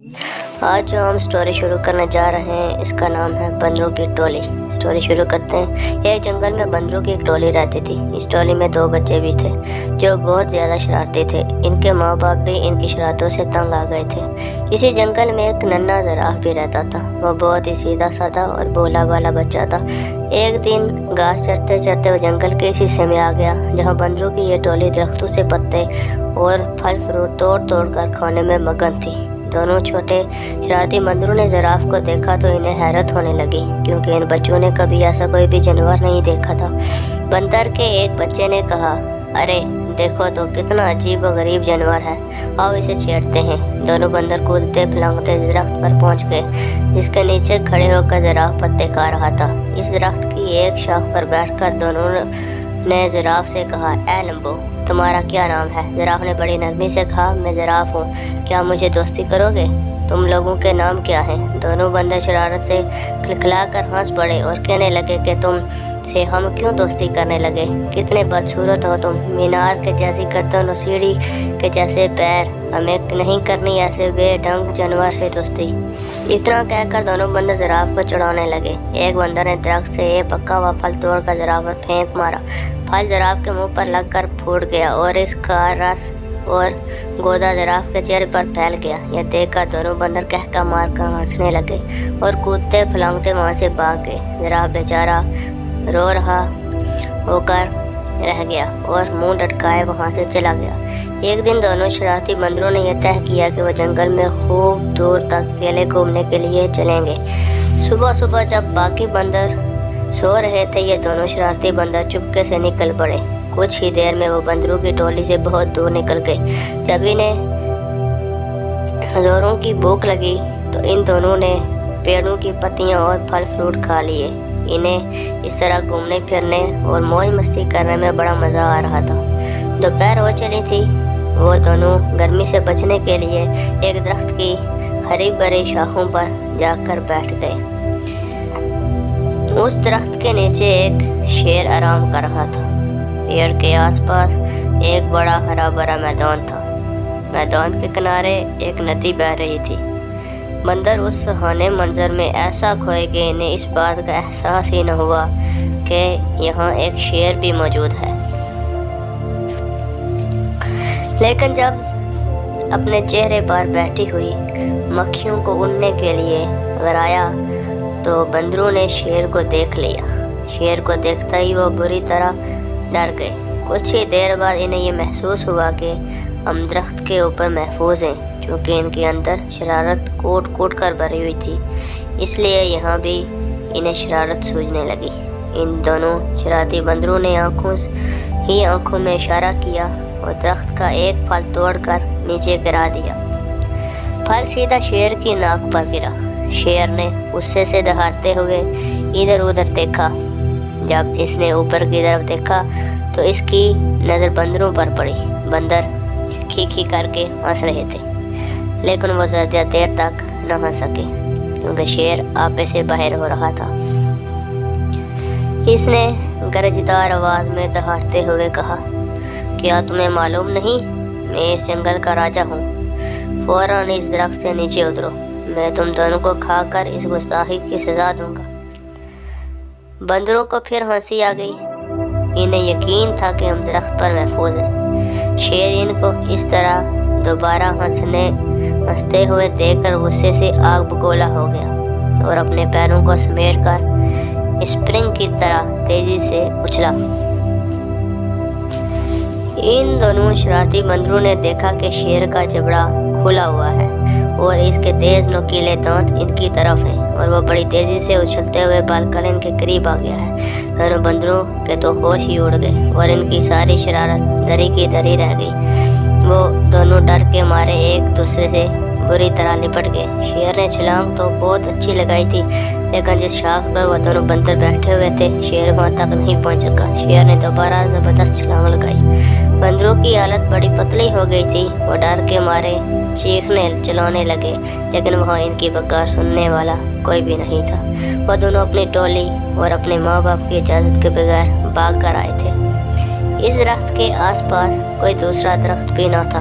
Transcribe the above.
آج جو ہم سٹوری شروع کرنے جا رہے ہیں اس کا نام ہے بندروں کی ٹولی۔ سٹوری شروع کرتے ہیں۔ ایک جنگل میں بندروں کی ایک ٹولی رہتی تھی۔ اس ٹولی میں 2 بچے بھی تھے جو بہت زیادہ شرارتی تھے۔ ان کے ماں باپ بھی ان کی شرارتوں سے تنگ آ گئے تھے۔ اسی جنگل میں ایک ننھا زراف بھی رہتا تھا۔ وہ بہت ہی سیدھا سادہ اور بھولا بھالا بچہ تھا۔ ایک دن گھاس چرتے چرتے وہ جنگل کے اس حصے میں آ گیا جہاں بندروں کی یہ ٹولی درختوں سے پتے اور پھل فروٹ توڑ توڑ کر کھانے میں مگن تھی۔ دونوں چھوٹے شرارتی بندروں نے زراف کو دیکھا تو انہیں حیرت ہونے لگی کیونکہ ان بچوں نے کبھی ایسا کوئی بھی جانور نہیں دیکھا تھا۔ بندر کے ایک بچے نے کہا، ارے دیکھو تو کتنا عجیب و غریب جانور ہے، آؤ اسے چھیڑتے ہیں۔ دونوں بندر کودتے پھلانگتے درخت پر پہنچ گئے جس کے نیچے کھڑے ہو کر زراف پتے کھا رہا تھا۔ اس درخت کی ایک شاخ پر بیٹھ کر دونوں نے زراف سے کہا، اے لمبو، تمہارا کیا نام ہے؟ زراف نے بڑی نرمی سے کہا، میں زراف ہوں، کیا مجھے دوستی کرو گے؟ تم لوگوں کے نام کیا ہیں؟ دونوں بندر شرارت سے کھلکھلا کر ہنس پڑے اور کہنے لگے کہ تم سے ہم کیوں دوستی کرنے لگے؟ کتنے بدصورت ہو تم، مینار کے جیسی گردن اور سیڑھی کے جیسے پیر، ہمیں نہیں کرنی ایسے بے ڈھنگ جانور سے دوستی۔ اتنا کہہ کر دونوں بندر زراف کو چڑھانے لگے۔ ایک بندر نے درخت سے ایک پکا ہوا پھل توڑ کر زراف پر پھینک مارا۔ پھل زراف کے منہ پر لگ کر پھوٹ گیا اور اس کا رس اور گودا زراف کے چہرے پر پھیل گیا۔ یہ دیکھ کر دونوں بندر کہکا مار کر ہنسنے لگے اور کودتے پھلانگتے وہاں سے بھاگ گئے۔ زراف بیچارہ رو رہا ہو کر رہ گیا اور منہ لٹکائے وہاں سے چلا گیا۔ ایک دن دونوں شرارتی بندروں نے یہ طے کیا کہ وہ جنگل میں خوب دور تک اکیلے گھومنے کے لیے چلیں گے۔ صبح صبح جب باقی بندر سو رہے تھے یہ دونوں شرارتی بندر چپکے سے نکل پڑے۔ کچھ ہی دیر میں وہ بندروں کی ٹولی سے بہت دور نکل گئے۔ جب انہیں زوروں کی بھوک لگی تو ان دونوں نے پیڑوں کی پتیاں اور پھل فروٹ کھا لیے۔ انہیں اس طرح گھومنے پھرنے اور موج مستی کرنے میں بڑا مزہ آ رہا تھا۔ دوپہر ہو چلی تھی۔ وہ دونوں گرمی سے بچنے کے لیے ایک درخت کی ہری بھری شاخوں پر جا کر بیٹھ گئے۔ اس درخت کے نیچے ایک شیر آرام کر رہا تھا۔ پیڑ کے آس پاس ایک بڑا ہرا بھرا میدان تھا۔ میدان کے کنارے ایک ندی بہہ رہی تھی۔ بندر اس سہانے منظر میں ایسا کھوئے کہ انہیں اس بات کا احساس ہی نہ ہوا کہ یہاں ایک شیر بھی موجود ہے۔ لیکن جب اپنے چہرے پر بیٹھی ہوئی مکھیوں کو اڑنے کے لیے غرایا تو بندروں نے شیر کو دیکھ لیا۔ شیر کو دیکھتا ہی وہ بری طرح ڈر گئے۔ کچھ ہی دیر بعد انہیں یہ محسوس ہوا کہ ہم درخت کے اوپر محفوظ ہیں کیونکہ ان کے اندر شرارت کوٹ کوٹ کر بھری ہوئی تھی، اس لیے یہاں بھی انہیں شرارت سوجنے لگی۔ ان دونوں شرارتی بندروں نے آنکھوں میں اشارہ کیا اور درخت کا ایک پھل توڑ کر نیچے گرا دیا۔ پھل سیدھا شیر کی ناک پر گرا۔ شیر نے غصے سے دہاڑتے ہوئے ادھر ادھر دیکھا۔ جب اس نے اوپر کی طرف دیکھا تو اس کی نظر بندروں پر پڑی۔ بندر کھی کھی کر کے ہنس رہے تھے لیکن وہ زیادہ دیر تک نہ ہنس سکے کیونکہ شیر آپے سے باہر ہو رہا تھا۔ اس نے گرجدار آواز میں دہاڑتے ہوئے کہا، کیا تمہیں معلوم نہیں میں اس جنگل کا راجہ ہوں؟ فوراً اس درخت سے نیچے اترو، میں تم دونوں کو کھا کر اس گستاخی کی سزا دوں گا۔ بندروں کو پھر ہنسی آ گئی۔ انہیں یقین تھا کہ ہم درخت پر محفوظ ہیں۔ شیر ان کو اس طرح دوبارہ ہنستے ہوئے دیکھ کر غصے سے آگ بگولا ہو گیا اور اپنے پیروں کو سمیٹ کر اسپرنگ کی طرح تیزی سے اچھلا۔ ان دونوں شرارتی بندروں نے دیکھا کہ شیر کا جبڑا کھلا ہوا ہے اور اس کے تیز نوکیلے دانت ان کی طرف ہیں اور وہ بڑی تیزی سے اچھلتے ہوئے بالکل ان کے قریب آ گیا ہے۔ دونوں بندروں کے تو ہوش ہی اڑ گئے اور ان کی ساری شرارت دری کی دری رہ گئی۔ وہ دونوں ڈر کے مارے ایک دوسرے سے بری طرح لپٹ گئے۔ شیر نے چھلانگ تو بہت اچھی لگائی تھی لیکن جس شاخ پر وہ دونوں بندر بیٹھے ہوئے تھے شیر وہاں تک نہیں پہنچ سکا۔ شیر نے دوبارہ زبردست چھلانگ لگائی۔ بندروں کی حالت بڑی پتلی ہو گئی تھی۔ وہ ڈر کے مارے چیخنے چلانے لگے لیکن وہاں ان کی بکار سننے والا کوئی بھی نہیں تھا۔ وہ دونوں اپنی ٹولی اور اپنے ماں باپ کی اجازت کے بغیر بھاگ کر آئے تھے۔ اس درخت کے آس پاس کوئی دوسرا درخت بھی نہ تھا